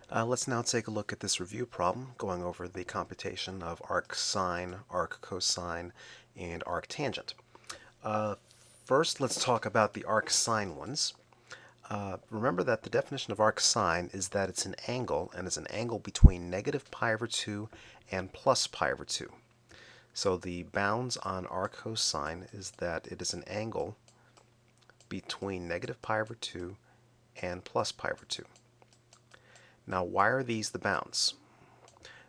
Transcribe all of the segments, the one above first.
Let's now take a look at this review problem going over the computation of arcsine, arccosine, and arctangent. Uh, First, let's talk about the arcsine ones. Remember that the definition of arcsine is that it's an angle, and it's an angle between negative pi over 2 and plus pi over 2. So the bounds on arccosine is that it is an angle between negative pi over 2 and plus pi over 2. Now, why are these the bounds?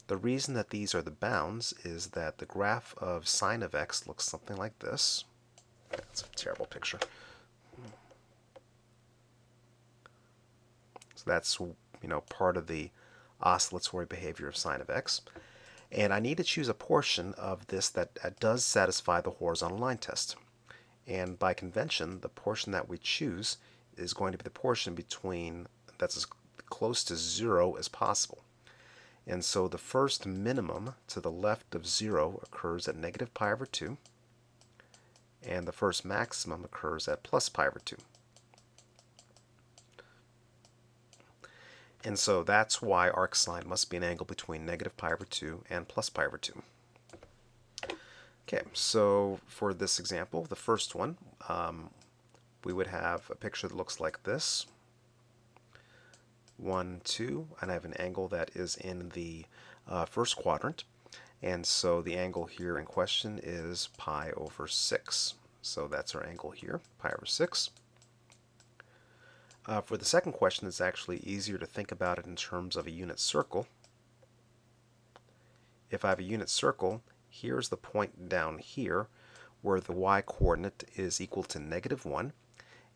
The reason that these are the bounds is that the graph of sine of x looks something like this. That's a terrible picture. So that's, part of the oscillatory behavior of sine of x. And I need to choose a portion of this that does satisfy the horizontal line test. And by convention, the portion that we choose is going to be the portion that's as close to 0 as possible. And so the first minimum to the left of 0 occurs at negative pi over 2, and the first maximum occurs at plus pi over 2. And so that's why arcsine must be an angle between negative pi over 2 and plus pi over 2. Okay, so for this example, the first one, we would have a picture that looks like this. 1, 2, and I have an angle that is in the first quadrant. And so the angle here in question is pi over 6. So that's our angle here, pi over 6. For the second question, it's actually easier to think about it in terms of a unit circle. If I have a unit circle, here's the point down here where the y-coordinate is equal to negative 1.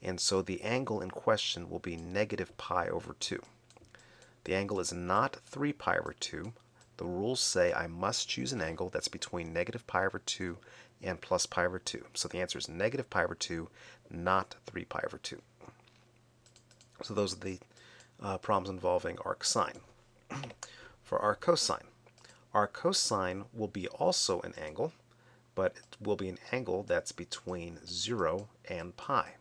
And so the angle in question will be negative pi over 2. The angle is not 3 pi over 2. The rules say I must choose an angle that's between negative pi over 2 and plus pi over 2. So the answer is negative pi over 2, not 3 pi over 2. So those are the problems involving arcsine. For arccosine, arccosine will be also an angle, but it will be an angle that's between 0 and pi.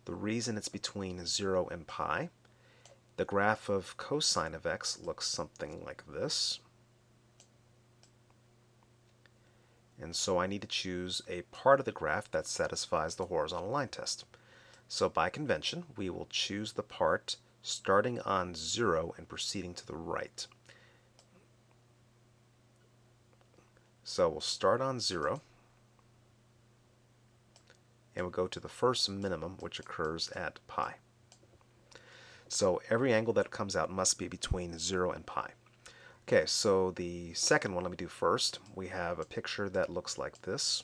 The reason it's between 0 and pi, the graph of cosine of x looks something like this. And so I need to choose a part of the graph that satisfies the horizontal line test. So by convention, we will choose the part starting on 0 and proceeding to the right. So we'll start on 0, and we'll go to the first minimum, which occurs at pi. So every angle that comes out must be between 0 and pi. Okay, so the second one, let me do first. We have a picture that looks like this.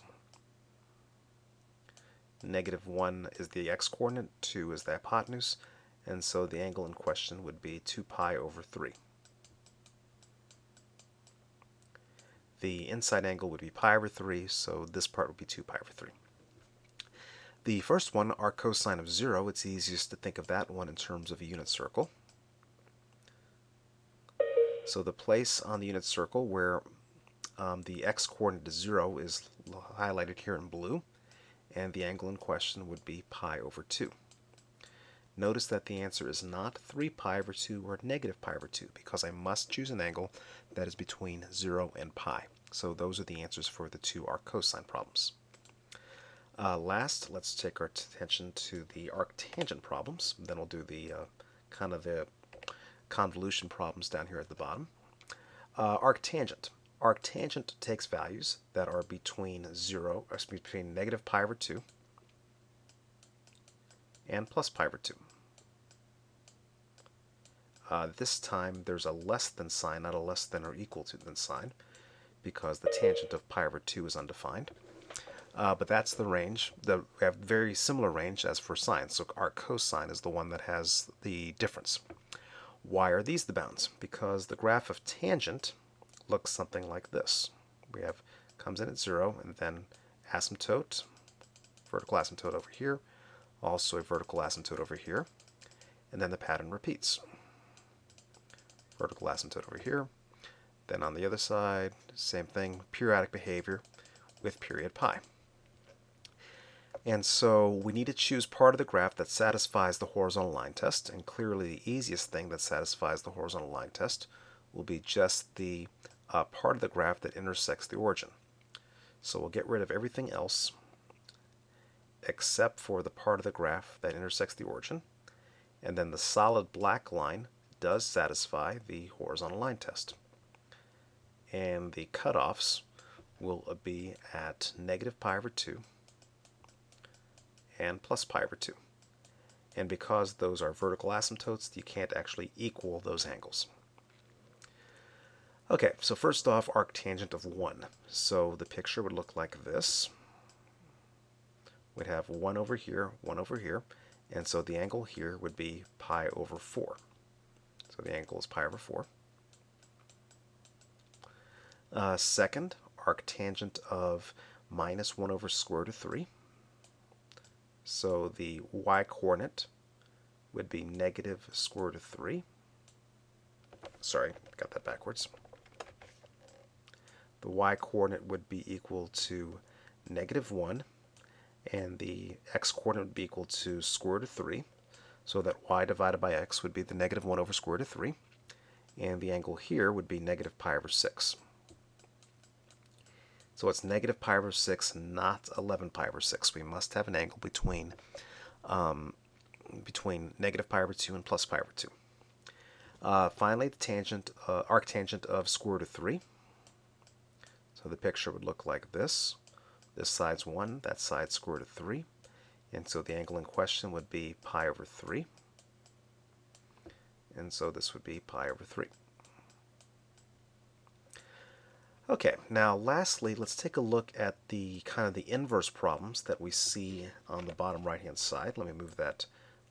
Negative 1 is the x-coordinate, 2 is the hypotenuse, and so the angle in question would be 2 pi over 3. The inside angle would be pi over 3, so this part would be 2 pi over 3. The first one, arccosine of 0, it's easiest to think of that one in terms of a unit circle. So the place on the unit circle where the x-coordinate is 0 is highlighted here in blue, and the angle in question would be pi over 2. Notice that the answer is not 3 pi over 2 or negative pi over 2 because I must choose an angle that is between 0 and pi. So those are the answers for the two arccosine problems. Last, let's take our attention to the arctangent problems. Then we'll do the kind of the convolution problems down here at the bottom. Arctangent. Arctangent takes values that are between between negative pi over 2 and plus pi over 2. This time there's a less than sign, not a less than or equal to than sign, because the tangent of pi over 2 is undefined. But that's the range. We have very similar range as for sine, so our cosine is the one that has the difference. Why are these the bounds? Because the graph of tangent looks something like this. Comes in at 0 and then asymptote, vertical asymptote over here, also a vertical asymptote over here, and then the pattern repeats. Vertical asymptote over here, then on the other side, same thing, periodic behavior with period pi. And so we need to choose part of the graph that satisfies the horizontal line test, and clearly the easiest thing that satisfies the horizontal line test will be just the part of the graph that intersects the origin. So we'll get rid of everything else except for the part of the graph that intersects the origin, and then the solid black line does satisfy the horizontal line test. And the cutoffs will be at negative pi over 2 and plus pi over 2. And because those are vertical asymptotes, you can't actually equal those angles. Okay, so first off, arctangent of 1. So the picture would look like this. We'd have 1 over here, and so the angle here would be pi over 4. So the angle is pi over 4. Second, arctangent of minus 1 over square root of 3. So the y-coordinate would be negative square root of 3. Sorry, got that backwards. The y-coordinate would be equal to negative 1, and the x-coordinate would be equal to square root of 3, so that y divided by x would be the negative 1 over square root of 3, and the angle here would be negative pi over 6. So it's negative pi over 6, not 11 pi over 6. We must have an angle between negative pi over 2 and plus pi over 2. Finally, the arctangent of square root of 3. So the picture would look like this. This side's 1, that side's square root of 3. And so the angle in question would be pi over 3. And so this would be pi over 3. Okay, now lastly, let's take a look at the kind of the inverse problems that we see on the bottom right-hand side. Let me move that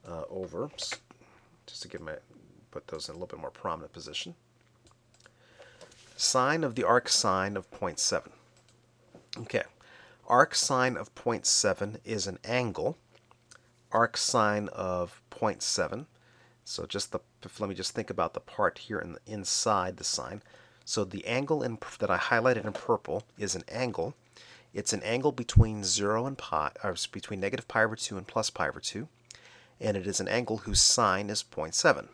over just to put those in a little bit more prominent position. Sine of the arcsine of 0.7. Okay, arcsine of 0.7 is an angle. Arcsine of 0.7. So let me just think about the part here inside the sine. So the angle that I highlighted in purple is an angle. It's an angle between 0 and pi, or between negative pi over 2 and plus pi over 2. And it is an angle whose sine is 0.7.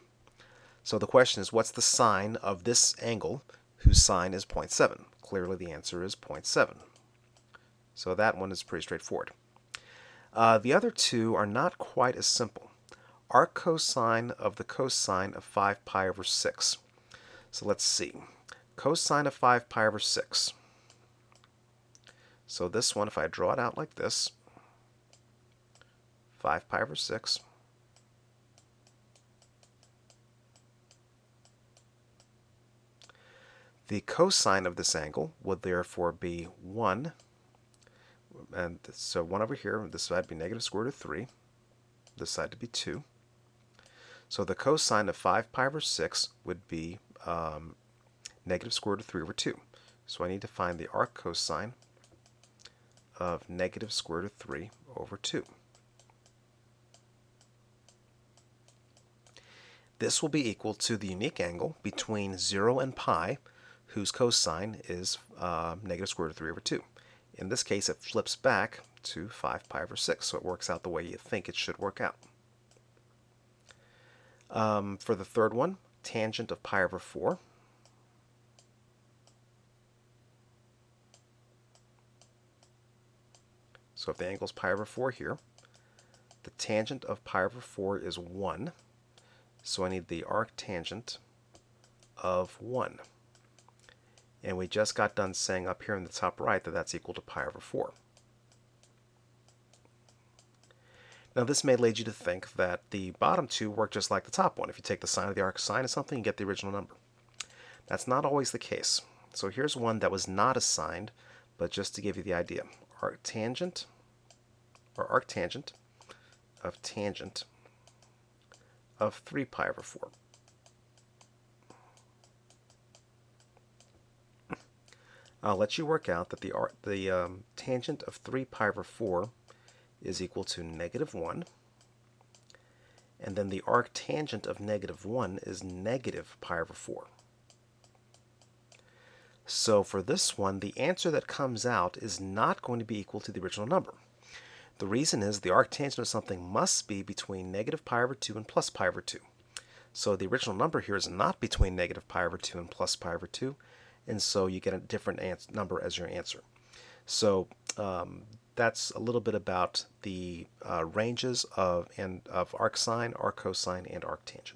So the question is, what's the sine of this angle whose sine is 0.7? Clearly the answer is 0.7. So that one is pretty straightforward. The other two are not quite as simple. Arccosine of the cosine of 5 pi over 6. So let's see. Cosine of 5 pi over 6. So this one, if I draw it out like this, 5 pi over 6. The cosine of this angle would therefore be 1. And so 1 over here, this side would be negative square root of 3. This side would be 2. So the cosine of 5 pi over 6 would be negative square root of 3 over 2. So I need to find the arccosine of negative square root of 3 over 2. This will be equal to the unique angle between 0 and pi, whose cosine is negative square root of 3 over 2. In this case, it flips back to 5 pi over 6, so it works out the way you think it should work out. For the third one, tangent of pi over 4. So if the angle is pi over 4 here, the tangent of pi over 4 is 1. So I need the arctangent of 1. And we just got done saying up here in the top right that that's equal to pi over 4. Now this may lead you to think that the bottom two work just like the top one. If you take the sine of the arcsine of something, you get the original number. That's not always the case. So here's one that was not assigned, but just to give you the idea. Arctangent of tangent of 3 pi over 4. I'll let you work out that the tangent of 3 pi over 4 is equal to negative 1. And then the arctangent of negative 1 is negative pi over 4. So for this one, the answer that comes out is not going to be equal to the original number. The reason is the arctangent of something must be between negative pi over 2 and plus pi over 2. So the original number here is not between negative pi over 2 and plus pi over 2, and so you get a different number as your answer. So that's a little bit about the ranges of arcsine, arccosine, and arctangent.